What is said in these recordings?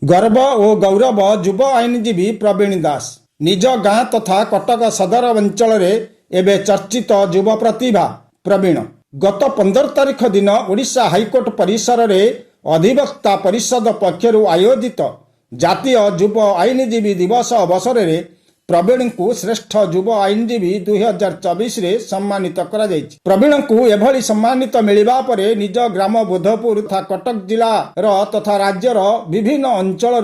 गर्व और गौरव युव आईनजीवी प्रवीण दास निज गाँ तथा कटक सदर अंचल एवं चर्चित युव प्रतिभा प्रवीण गत 15 तारिख दिन ओडिशा हाईकोर्ट परिसर में अधिवक्ता परिषद पक्षर आयोजित जातीय युव आईनजीवी दिवस अवसर में प्रवीण को श्रेष्ठ युव आईनजीवी 2024 रे सम्मानित करा जायछि। प्रवीण को एभली सम्मानित मिलिबा परे निज ग्राम बोधपुर तथा कटक जिला तथा राज्यर विभिन्न अंचल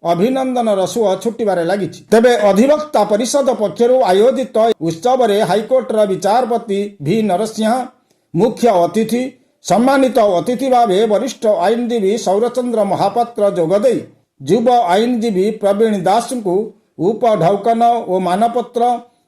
अभिनंदन रसुआ छुटिबारे लागिछि। तेबे अधिवक्ता परिषद पक्षर आयोजित उत्सव में हाईकोर्टर विचारपति भी नरसिंह मुख्य अतिथि सम्मानित अतिथि भावे वरिष्ठ आईनजीवी सौरचंद्र महापात्र जोगदे युव आईनजीवी प्रवीण दास को उपढौकन और मानपत्र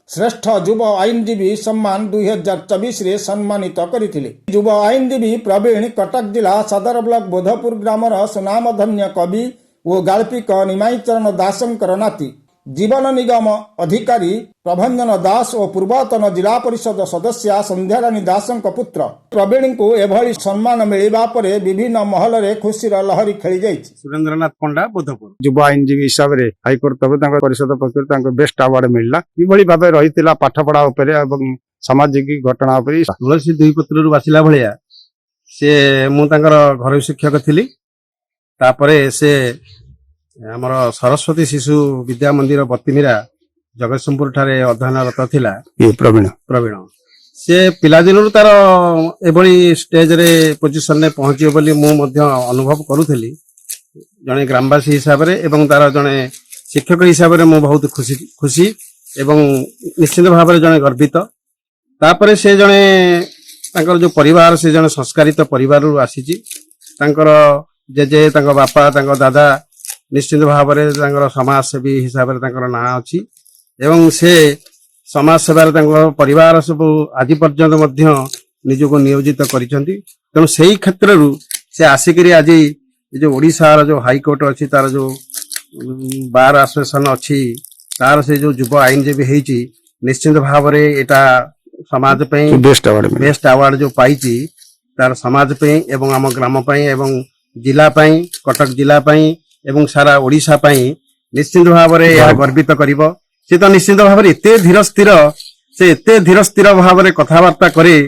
श्रेष्ठ युव आईनजीवी सम्मान 2024 रे सम्मानित करथिले। युव आईनजीवी प्रवीण कटक जिला सदर ब्लॉक बोधपुर ग्रामर सुनामधन्य कवि और गाल्पिक निमाईचरण दासंकर नाती जीवन निगम अधिकारी प्रभंजन दास और पूर्वतन जिला परिषद सदस्य संध्यारानी दासंक पुत्र प्रवीण को एभली सम्मान मिलिबा परे विभिन्न महल रे खुशीर लहरी खेली जाइछि। सुरेंद्रनाथ पंडा बोधपुर युव आईनजीवी हिसाब रे हाईकोर्ट तब परिषद पक्षर बेस्ट अवार्ड मिलला। किभली भाबे रहितिला पाठ पढ़ा उपरे एवं सामाजिक घटना उपरे तुलसी दुई पत्र रु बासिला भलिया से मु तांकर घर शिक्षक थिली। तापरे से आमर सरस्वती शिशु विद्या मंदिर बतिमीरा जगतसिंहपुर ठारे अध्ययनरत थिला। प्रवीण से पिलादिन तार एभली स्टेज रे पोजिशन ने पहुंचियो बोली मु मध्य अनुभव करूथली। जने ग्रामवासी हिसाब रे एवं तार जने शिक्षक हिसाब रे मु बहुत खुशी एवं निश्चित भाव रे जने गर्वित। तापरे से जने तांकर जो परिवार से जने संस्कारित परिवार रु आसीची। तांकर जेजे तांकर बापा तांकर दादा निश्चित भाव में समाजसेवी हिसाब से ना अच्छी एवं से समाज सेवार परिवार सब आज पर्यंत निजक नियोजित करिसेंती। तेणु से क्षेत्र से आसिक आज जो ओडिशा जो हाईकोर्ट अच्छी तार जो बार एसोसिएशन अच्छी तार से जो युव आईनजीवी होती निश्चित भाव में यहाँ समाज बेस्ट अवार्ड जो पाई तार समाज एवं आम ग्राम एवं जिला कटक जिला एवं सारा ओडिशा पई निश्चित भाव में यह गर्वित करिवो। से तो निश्चित भाव में एते धीर स्थिर भाव में कथबार्ता करे।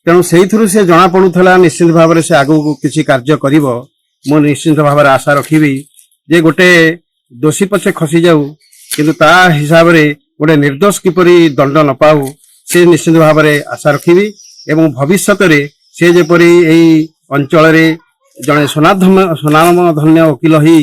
तेणु से से जना पड़ुला निश्चित भाव में से आगु किसी कार्य करिवो। मु निश्चित भाव में आशा रखिबी जे गोटे दोषी पछे खसी जाऊ किंतु ता हिसाब रे गोटे निर्दोष किपरि दंड न पाऊ से निश्चित भाव में आशा रखिबी। एवं भविष्यत रे से जेपरि एई अंचल रे जड़े सुनामधन्य वकिल ही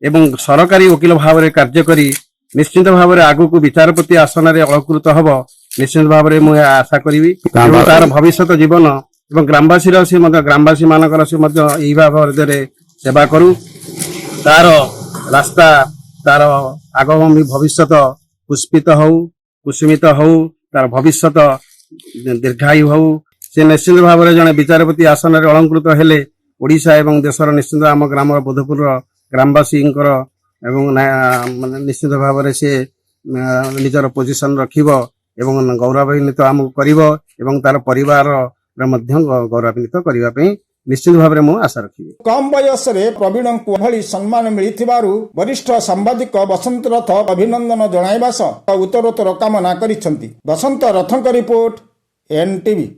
एवं सरकारी वकिल भाव में कार्य करी निश्चित भाव में आगु को विचारपति आसन में अलंकृत हम निश्चित भाव में मुझे आशा करी। तार भविष्य जीवन एवं ग्रामवासी ग्रामवासी मानकर यही भाव सेवा करू। तार रास्ता तार आगामी भविष्य पुष्पित हो कुसुमित हो तार भविष्य दीर्घायु हो से निश्चित भाव में जड़े विचारपति आसन में अलंकृत हेले ओडिशा एवं देशर निश्चित आम ग्राम बोधपुर ग्रामवासी एवं निश्चित भाव में से निजर पोजिशन रखिबो एवं गौरवान्वित आमको करिवो एवं तार परिवार गौरवान्वित करबा पई निश्चित भाव में आशा रखी। कम बयस प्रवीण को एभली सम्मान मिलिथिबारु वरिष्ठ सांबादिक बसंत रथ अभिनंदन जणाइबा सह उत्तरोत्तर कामना करिसेंती। बसंत रथक रिपोर्ट NTV।